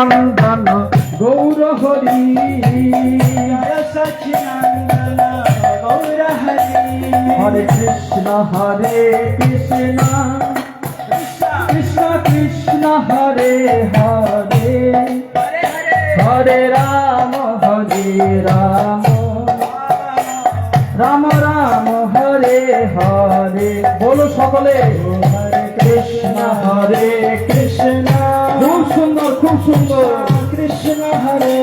সচিনন্দন গৌর হরি, জয় সচিনন্দন গৌর হরি। হরে কৃষ্ণ কৃষ্ণ কৃষ্ণ হরে হরে, হরে রাম রাম রাম হরে হরে। বলো সকলে হরে কৃষ্ণ। খুব সুন্দর, খুব সুন্দর। কৃষ্ণ হরে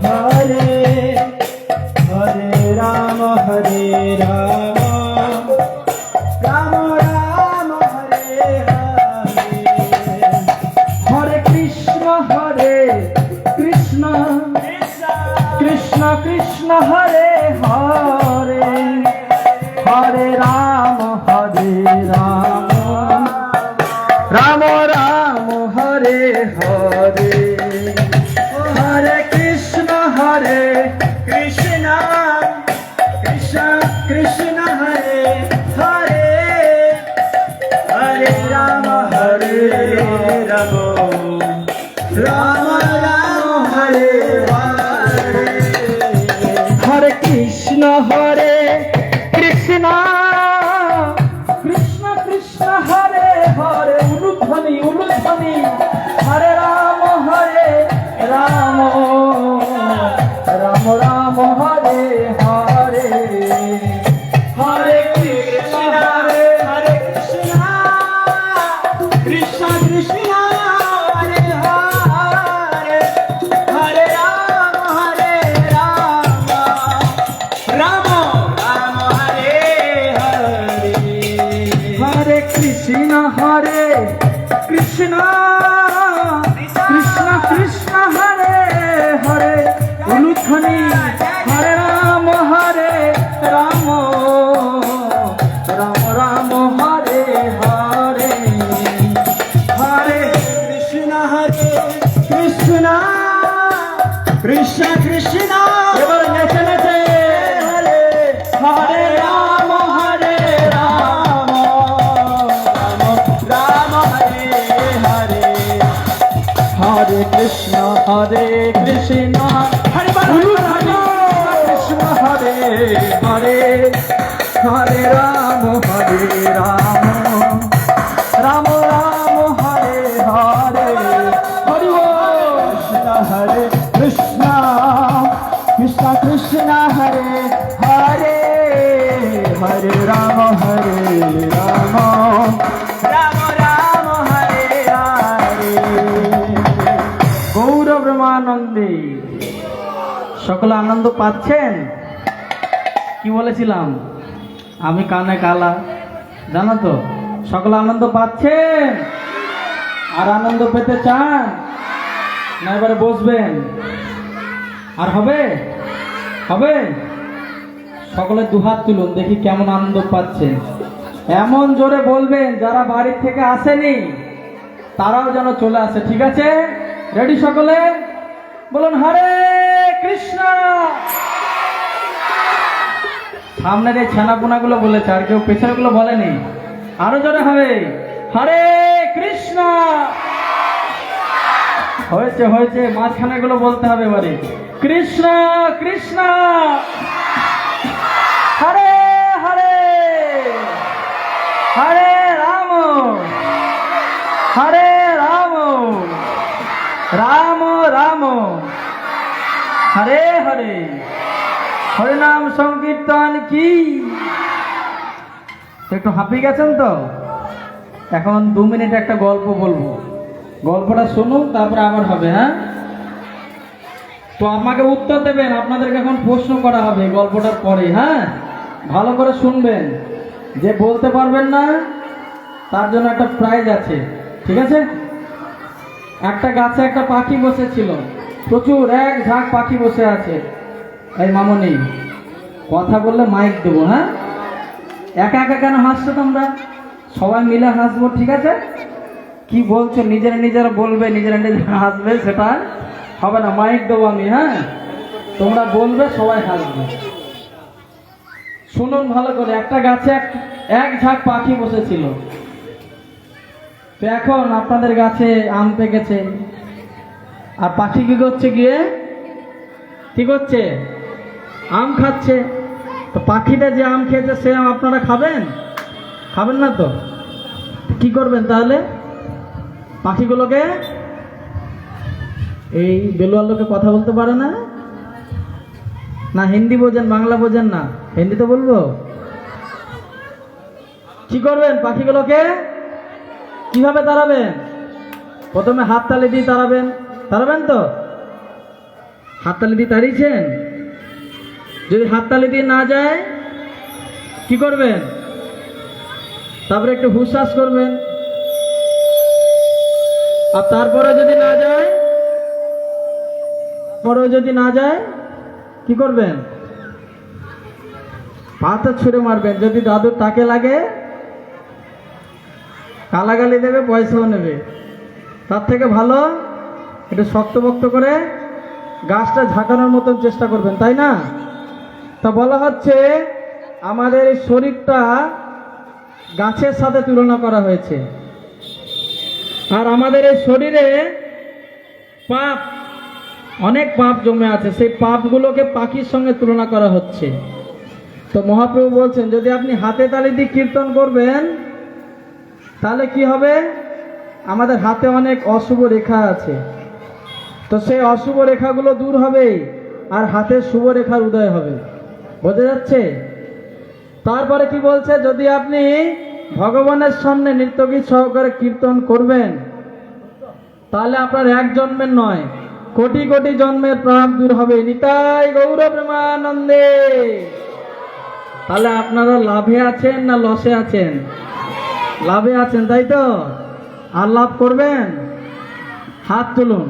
হরে, হরে রাম রাম রাম হরে হরে। হরে কৃষ্ণ কৃষ্ণ কৃষ্ণ হরে হরে, হরে রাম রাম রাম হরে হরে। হরে কৃষ্ণ কৃষ্ণ কৃষ্ণ কৃষ্ণ হরে হরে, হরে রাম রাম রাম রাম হরে হরে। হরে কৃষ্ণ কৃষ্ণ কৃষ্ণ কৃষ্ণ হরে হরে। উলুধ্বনি উলুধ্বনি। হরে রাম রাম রাম হরে হরে। হরে কৃষ্ণ হরে কৃষ্ণ কৃষ্ণ কৃষ্ণ হরে হরে, হরে রাম রাম রাম হরে হরে। হরে কৃষ্ণ কৃষ্ণ কৃষ্ণ কৃষ্ণ হরে হরে। উলুধ্বনি। হরে রাম রাম রাম হরে হরে। হরে কৃষ্ণ কৃষ্ণ কৃষ্ণ কৃষ্ণ এবার নেচে নেচে। হরে হরে রাম রাম রাম হরে হরে। হরে কৃষ্ণ কৃষ্ণ হরে উলুধ্বনি। কৃষ্ণ হরে হরে, হরে রাম রাম রাম হরে হরে। হরি বল। হরে কৃষ্ণ কৃষ্ণ কৃষ্ণ হরে হরে, হরে রাম রাম রাম হরে হরে। গৌর ব্রহ্মানন্দে। সকলে আনন্দ পাচ্ছেন? কি বলেছিলাম আমি কানে কালা, জানো তো? সকলে আনন্দ পাচ্ছেন? আর আনন্দ পেতে চান না? এবারে বসবেন। আর হবে হবে সকলে দুহাত তুলুন, দেখি কেমন আনন্দ পাচ্ছেন। এমন জোরে বলবেন যারা বাড়ির থেকে আসেনি তারাও যেন চলে আসে। ঠিক আছে? রেডি সকলে? বলুন হরে কৃষ্ণ। সামনের এই ছানাপুনা গুলো বলেছে, আর কেউ পেছনে গুলো বলেনি। আরো জোরে হবে হরে কৃষ্ণ। হয়েছে হয়েছে, মাঝখানে গুলো বলতে হবে এবারে। কৃষ্ণ কৃষ্ণ হরে হরে, হরে রাম রাম রাম হরে হরে। হরে নাম সংকীর্তন কি। একটু হাঁপিয়ে গেছেন তো? এখন 2 মিনিট একটা গল্প বলবো, গল্পটা শুনুন, তারপরে আবার হবে। হ্যাঁ, তো আমাকে উত্তর দেবেন। আপনাদেরকে এখন প্রশ্ন করা হবে গল্পটার পরে। হ্যাঁ, ভালো করে শুনবেন। যে বলতে পারবেন না তার জন্য একটা প্রাইজ আছে। ঠিক আছে? একটা গাছে একটা পাখি বসেছিল, প্রচুর এক ঝাঁক পাখি বসে আছে। এই মামনি, কথা বললে মাইক দেবো। হ্যাঁ, একা একা কেন হাসছো তোমরা? সবাই মিলে হাসবো। ঠিক আছে? কি বলছো? নিজেরা নিজেরা বলবে, নিজেরা নিজেরা হাসবে, সেটা হবে না। মাইক দেবো আমি। হ্যাঁ, তোমরা বলবে, সবাই হাসবে। শুনুন ভালো করে। একটা গাছে এক ঝাঁক পাখি বসেছিল। তো এখন আপনাদের গাছে আম পেকেছে, আর পাখি কি করছে গিয়ে? কি করছে? আম খাচ্ছে। তো পাখিটা যে আম খেয়েছে সে আম আপনারা খাবেন? খাবেন না তো। কি করবেন তাহলে? পাখিগুলোকে, এই বেলুয়ার লোকে কথা বলতে পারে না, না হিন্দি বোঝেন বাংলা বোঝেন না? হিন্দি তো বলবো। কি করবেন? পাখিগুলোকে কিভাবে তাড়াবেন? প্রথমে হাততালি দিয়ে তাড়াবেন। তাড়াবেন তো? হাততালি দিয়ে তাড়িয়েছেন? যদি হাততালি দিয়ে না যায় কি করবেন? তারপরে একটু হুশাস করবেন। আর তারপরে যদি না যায়, পরেও যদি না যায় কি করবেন? পাথর ছুঁড়ে মারবেন। যদি দাদুর টাকে লাগে গালাগালি দেবে, পয়সাও নেবে। তার থেকে ভালো একটু শক্তপোক্ত করে গাছটা ঝাঁকানোর মতন চেষ্টা করবেন, তাই না? তা বলা হচ্ছে আমাদের এই শরীরটা গাছের সাথে তুলনা করা হয়েছে। আর আমাদের এই শরীরে পাপ, অনেক পাপ জমে আছে, সেই পাপগুলোকে পাখির সঙ্গে তুলনা করা হচ্ছে। তো মহাপ্রভু বলছেন যদি আপনি হাতে তালি দিয়ে কীর্তন করবেন তাহলে কি হবে? আমাদের হাতে অনেক অশুভ রেখা আছে, তো সেই অশুভ রেখাগুলো দূর হবে আর হাতে শুভ রেখার উদয় হবে। বোঝা যাচ্ছে? তারপরে কি বলছে? যদি আপনি ভগবানের সামনে নৃত্যগীত সহকারে কীর্তন করবেন তাহলে আপনার এক জন্মের নয়, কোটি কোটি জন্মের পাপ দূর হবে। নিতাই গৌর প্রেমানন্দে। তাহলে আপনারা লাভে আছেন না লসে আছেন? লাভে আছেন, তাই তো? আর লাভ করবেন? হাত তুলুন।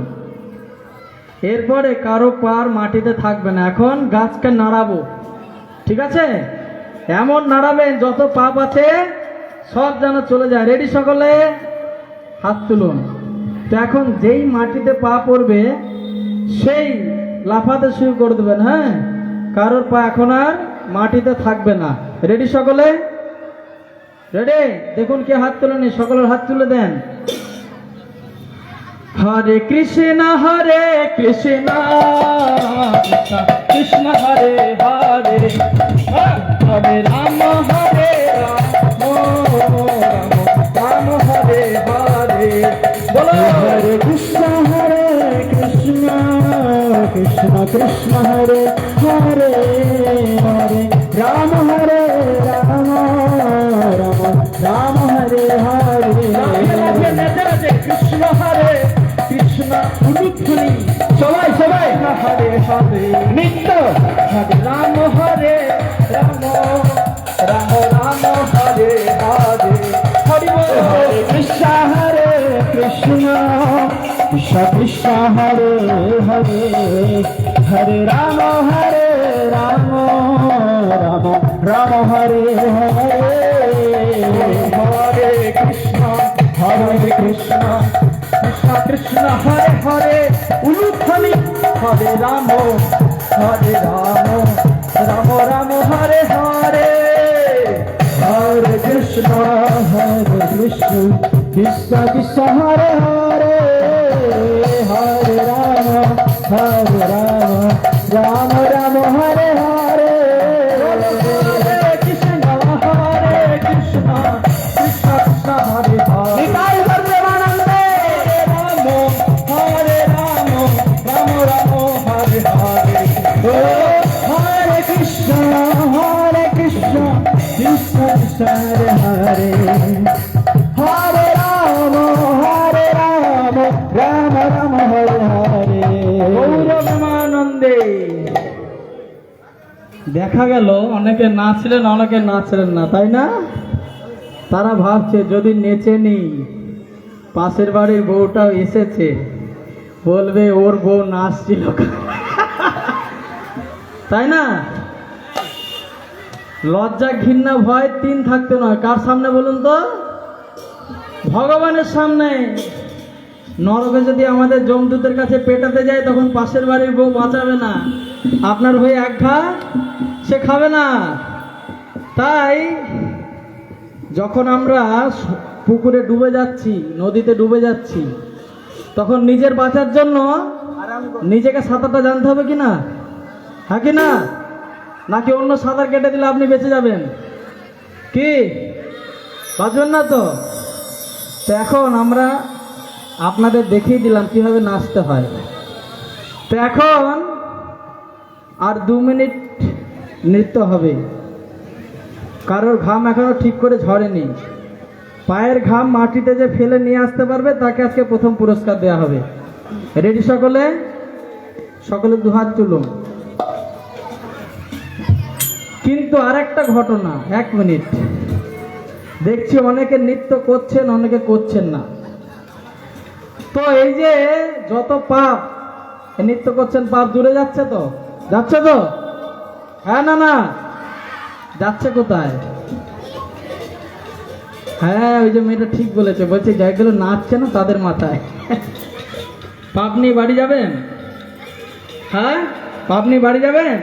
এরপরে কারো পার মাটিতে থাকবে না। এখন গাছকে নাড়াবো, ঠিক আছে? এমন নাড়াবেন যত পাপ আছে সব যেন চলে যায়। রেডি সকলে? হাত তুলুন। তো এখন যেই মাটিতে পা পড়বে সেই লাফাতে শুরু করে দেবেন। হ্যাঁ, কারোর পা এখন আর মাটিতে থাকবে না। রেডি সকলে? রেডি? দেখুন কে হাত তুলেনি, সকলের হাত তুলে দেন। হরে কৃষ্ণ হরে কৃষ্ণ কৃষ্ণ হরে হরে, হরে রাম হরে রাম রাম হরে হরে। বলো হরে কৃষ্ণ কৃষ্ণ কৃষ্ণ হরে হরে, হরে রাম রাম রাম হরে হরে। কৃষ্ণ হরে কৃষ্ণ উলুধ্বনি, সবাই সবাই হরে হরে নিত্য। হরে রাম রাম রাম হরে হরে। হরি বল। হরে কৃষ্ণ কৃষ্ণ কৃষ্ণ হরে হরে, হরে রাম রাম রাম হরে হরে। হরে কৃষ্ণ কৃষ্ণ কৃষ্ণ হরে হরে উলুধ্বনি। হরে রাম রাম রাম হরে হরে। হরে কৃষ্ণ কৃষ্ণ কৃষ্ণ হরে হরে, হরে রাম রাম রাম হরে হরে। হরে কৃষ্ণ কৃষ্ণ কৃষ্ণ হরে হরে। নিতাই গৌর প্রেমানন্দে। হরে রাম রাম রাম হরে হরে। হরে কৃষ্ণ কৃষ্ণ কৃষ্ণ হরে হরে, হরে রাম রাম রাম হরে হরে। গৌর প্রেমানন্দে। দেখা গেল অনেকে নাচলেন অনেকে নাচলেন না, তাই না? তারা ভাবছে যদি নেচে নি, পাশের বাড়ির বউটাও এসেছে, বলবে ওর বউ নাচছিল, তাই না? লজ্জা ঘৃণা ভয় তিন থাকতে নয়। কার সামনে বলুন তো? ভগবানের সামনে। নরকে যদি আমাদের জমদূতের কাছে পেটাতে যায় তখন পাশের বাড়ির বউ বাঁচাবে না, আপনার হয়ে এক ঘা সে খাবে না। তাই যখন আমরা পুকুরে ডুবে যাচ্ছি, নদীতে ডুবে যাচ্ছি, তখন নিজের বাঁচার জন্য নিজেকে সাঁতারটা জানতে হবে কি না, হ্যাঁ কি না? নাকি অন্য সাঁতার কেটে দিলে আপনি বেঁচে যাবেন? কি বাঁচবেন না তো? তো এখন আমরা আপনাদের দেখিয়ে দিলাম কিভাবে নাচতে হয়। তো এখন আর 2 মিনিট নৃত্য হবে। কারোর ঘাম এখনো ঠিক করে ঝরেনি। পায়ের ঘাম মাটিতে যে ফেলে নিয়ে আসতে পারবে তাকে আজকে প্রথম পুরস্কার দেওয়া হবে। রেডি সকলে? সকলে 2 হাত তুলুন। কিন্তু আরেকটা ঘটনা, 1 মিনিট। দেখছি অনেকে নৃত্য করছেন, অনেকে করছেন না। তো এই যে যত পাপ নৃত্য করছেন, পাপ দূরে যাচ্ছে তো? যাচ্ছে তো? হ্যাঁ না না? যাচ্ছে কোথায়? হ্যাঁ, ওই যে মেয়েটা ঠিক বলেছে, বলছে যাইগুলো নাচছে না তাদের মাথায় পাপ নিয়ে বাড়ি যাবেন। হ্যাঁ, পাপ নিয়ে বাড়ি যাবেন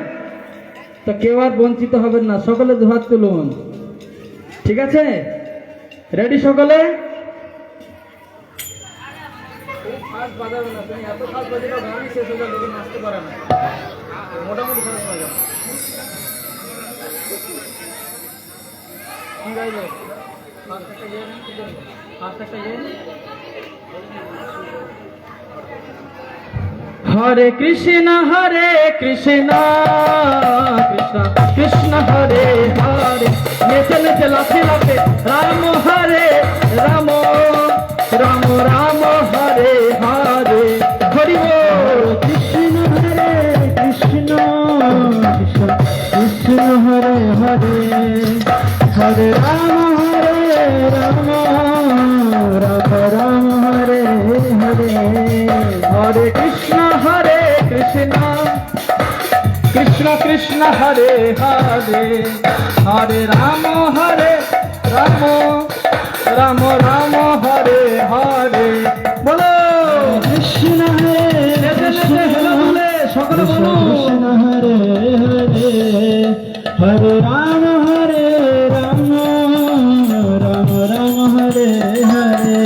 তো কেউ আর বঞ্চিত হবেন না। সকলে 2 হাত তুলুন। ঠিক আছে? রেডি সকলে? মোটামুটি হরে কৃষ্ণ হরে কৃষ্ণ কৃষ্ণ কৃষ্ণ হরে হরে, নেচে নেচে লাফে লাফে রাম হরে রাম রাম রাম হরে হরে। হরি বল। কৃষ্ণ হরে কৃষ্ণ কৃষ্ণ কৃষ্ণ হরে হরে, হরে রাম রাম রাম হরে হরে। হরে কৃষ্ণ কৃষ্ণ কৃষ্ণ হরে হরে, হরে রাম রাম রাম রাম হরে হরে। বলো কৃষ্ণ হরে কৃষ্ণ সকলে বলো কৃষ্ণ হরে হরে, হরে রাম রাম রাম হরে হরে।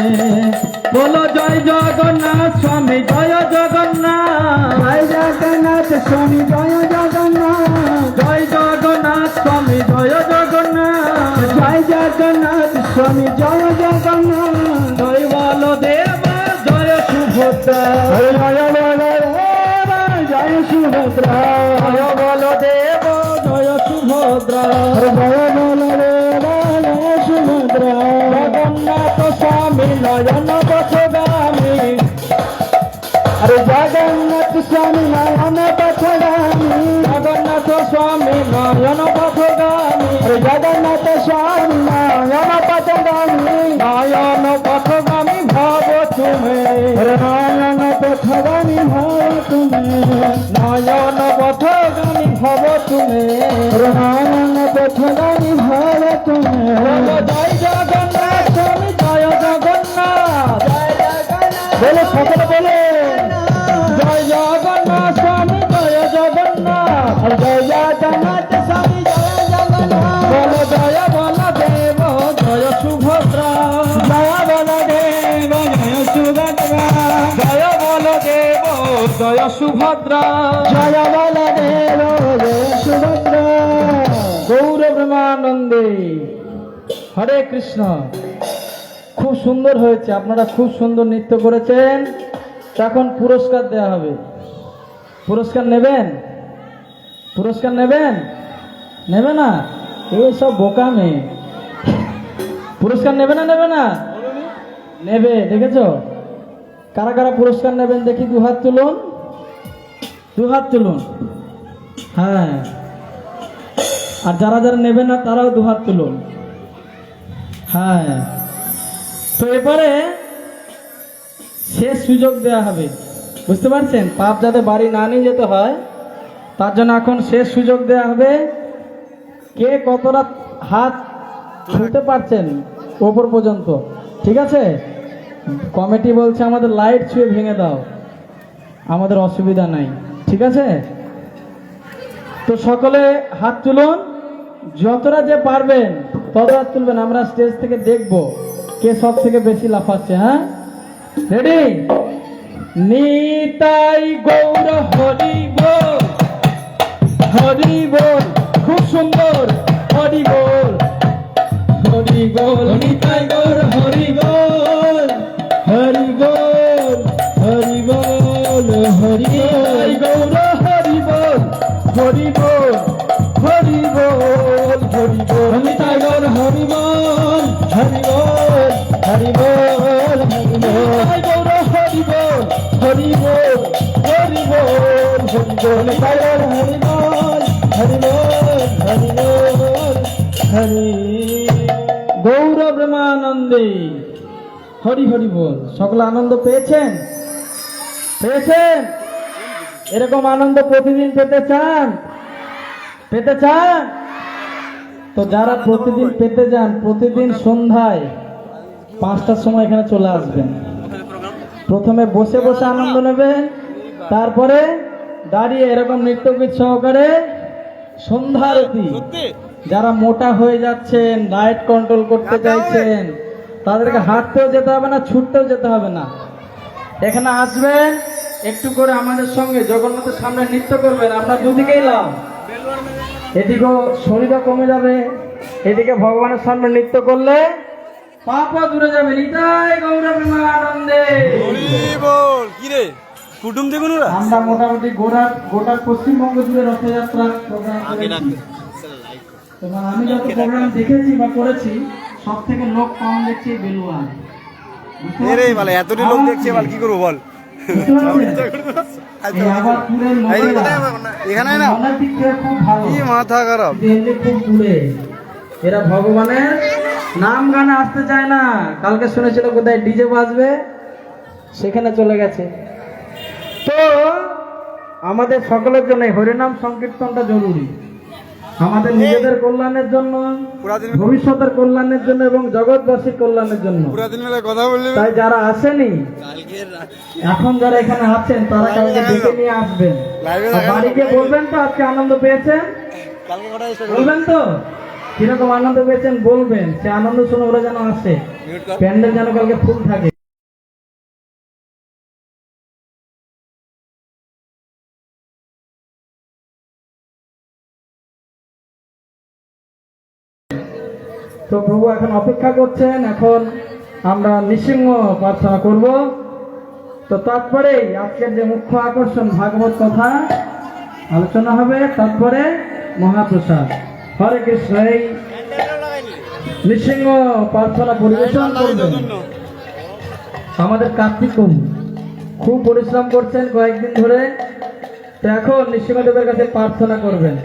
বলো জয় জগন্নাথ স্বামী জয় জগন্নাথ, জয় জগন্নাথ স্বামী জয় জগন্নাথ, জয় জগন্নাথ স্বামী জয় জগন্নাথ, জয় জগন্নাথ স্বামী জয় জগন্নাথ। জয় বলদেব জয় সুভদ্রা, জয় বলদেব জয় সুভদ্রা, জয় বলদেব জয় সুভদ্রা, জয় বলদেব জয় সুভদ্রা। জগন্নাথ স্বামী নয়ন পথগামী, আরে জগন্নাথ স্বামী নয়ন পথগামী, জগন্নাথ স্বামী নয়ন পথগামী, আরে জগন্নাথ স্বামী নয়ন পথগামী, নয়ন পথগামী ভব তুমি, আরে নয়ন পথগামী ভব তুমি, নয়ন পথগামী ভব তুমি, আরে নয়ন পথগামী ভব তুমি। জয় জগন্নাথ স্বামী জয় জগন্নাথ, বলে সকলে বলে জয় জগন্নাথ স্বামী জয় জগন্নাথ, আর জয় জগন্নাথ স্বামী জয় জগন্নাথ, বল জয় বলদেব জয় সুভদ্রা, জয় বলদেব জয় সুভদ্রা, জয় বলদেব জয় সুভদ্রা, জয় বলদেব জয় সুভদ্রা। গৌর প্রেমানন্দে। হরে কৃষ্ণ। খুব সুন্দর হয়েছে, আপনারা খুব সুন্দর নৃত্য করেছেন। এখন পুরস্কার দেওয়া হবে। পুরস্কার নেবেন? পুরস্কার নেবেন? নেবে না? এই সব বোকা মেয়ে। পুরস্কার নেবে না? নেবে না? নেবে। দেখেছো কারা কারা পুরস্কার নেবেন দেখি? 2 হাত তুলুন, 2 হাত তুলুন। হ্যাঁ, আর যারা যারা নেবে না তারাও 2 হাত তুলুন। হ্যাঁ, তো এবারে শেষ সুযোগ দেওয়া হবে। বুঝতে পারছেন? পাপ যাতে বাড়ি না নিয়ে যেতে হয় তার জন্য এখন শেষ সুযোগ দেওয়া হবে। কে কতটা হাত ছুঁতে পারছেন ওপর পর্যন্ত? ঠিক আছে, কমিটি বলছে আমাদের লাইট ছুঁয়ে ভেঙে দাও, আমাদের অসুবিধা নাই। ঠিক আছে, তো সকলে হাত তুলুন। যতটা যে পারবেন তত হাত তুলবেন। আমরা স্টেজ থেকে দেখব কে সব থেকে বেশি লাফাচ্ছে। হ্যাঁ, রেডি? নিতাই গৌর হরি বল, হরি বল, খুব সুন্দর, হরি বল, হরি বল, নিতাই গৌর হরি বল, হরি বল, হরি বল, হরি বল, গৌর হরি বল, হরি বল, হরি বল, হরি বল, নিতাই গৌর হরি বল, হরি বল, হরি বল, হরি বল, নিতাই গৌর হরি বল, হরি বল, হরি বল, হরি বল, নিতাই গৌর হরি বল, হরি বল, হরি বল, হরি গৌর প্রেমানন্দে, হরি হরি বল। সকলে আনন্দ পেয়েছেন? পেয়েছেন? এরকম আনন্দ প্রতিদিন পেতে চান? পেতে চান? তো যারা প্রতিদিন পেতে চান, প্রতিদিন সন্ধ্যায় 5টার সময় এখানে চলে আসবেন। প্রথমে বসে বসে আনন্দ নেবেন, তারপরে দাঁড়িয়ে এরকম নৃত্যগীত সহকারে সন্ধ্যা আরতি। যারা মোটা হয়ে যাচ্ছেন, ডায়েট কন্ট্রোল করতে চাইছেন, তাদেরকে হাঁটতেও যেতে হবে না, ছুটতেও যেতে হবে না। এখানে আসবেন, একটু করে আমাদের সঙ্গে জগন্নাথের সামনে নৃত্য করবেন। আপনার দুদিকেই লাভ, এদিকেও শরীরও কমে যাবে, এদিকে ভগবানের সামনে নৃত্য করলে পাপও দূরে যাবে। নিতাই গৌর প্রেমানন্দে। আমরা মোটামুটি গোটা পশ্চিমবঙ্গ জুড়ে রথযাত্রা প্রোগ্রাম করেছি। এবং আমি যত প্রোগ্রাম দেখেছি বা করেছি, সব থেকে লোক কম দেখছি বেলুয়া। এতটি লোক দেখছে বল কি করবো বল এখানে না কি মাথা খারাপ। এরা ভগবানের নাম গানে আসতে চায় না। কালকে শুনেছিল কোথায় ডিজে বাজবে, সেখানে চলে গেছে। তো আমাদের সকলের জন্য হরিনাম সংকীর্তনটা জরুরি, আমাদের নিজেদের কল্যাণের জন্য, ভবিষ্যতের কল্যাণের জন্য এবং জগৎবাসীর কল্যাণের জন্য। তাই যারা আসেনি, এখন যারা এখানে আছেন, তারা কালকে ডেকে নিয়ে আসবেন। বাড়িকে বলবেন তো আজকে আনন্দ পেয়েছেন, বলবেন তো কিরকম আনন্দ পেয়েছেন বলবেন। সে আনন্দ শুনে ওরা যেন আসে, প্যান্ডেল যেন কালকে ফুল থাকে। তো প্রভু এখন অপেক্ষা করছেন, এখন আমরা নৃসিংহ প্রার্থনা করব। তো তারপরেই আজকের যে মুখ্য আকর্ষণ ভাগবত কথা আলোচনা হবে, তারপরে মহাপ্রসাদ। হরে কৃষ্ণ। এই নৃসিংহ প্রার্থনা পরিবেশন করবেন আমাদের কার্তিক খুব পরিশ্রম করছেন কয়েকদিন ধরে। তো এখন নৃসিংহদেবের কাছে প্রার্থনা করবেন।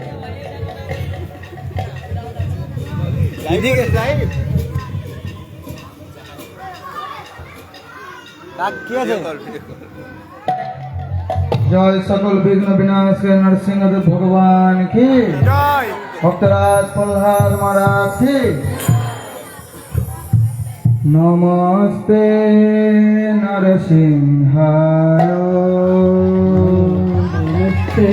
জয় সকল বিঘ্ন বিনাশকে নরসিংহদেব ভগবান কি জয়। ভক্তরাজ প্রহ্লাদ মহারাজ কি। নমস্তে নরসিংহায়, নমস্তে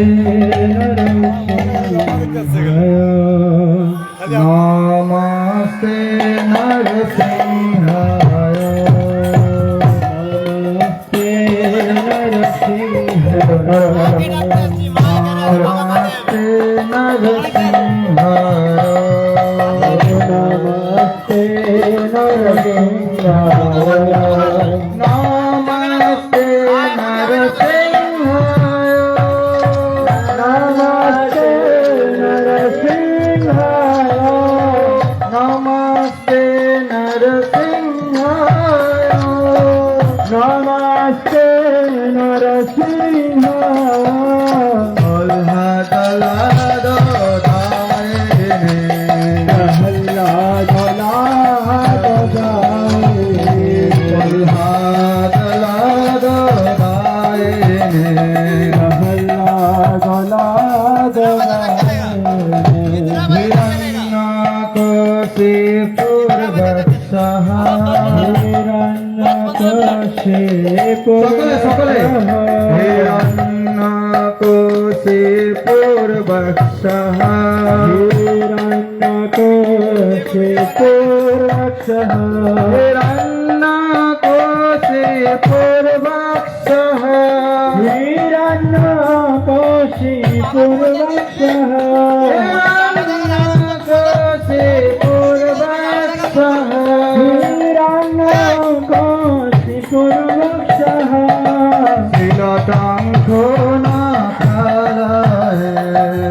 নরসিংহায়, নমস্তে নরসিংহায়, নমস্তে নরসিংহায়, নমস্তে নরসিংহায়, নমস্তে নরসিংহায়, নমস্তে নরসিংহায়, নমস্তে নরসিংহায়, নমস্তে নরসিংহায়, নমস্তে সকলে সকলে হিরণ্যকশিপুর বৎসঃ, হিরণ্যকশিপুর বৎসঃ, হিরণ্যকশিপুর বৎসঃ, श्रीलतांखो ना खाला है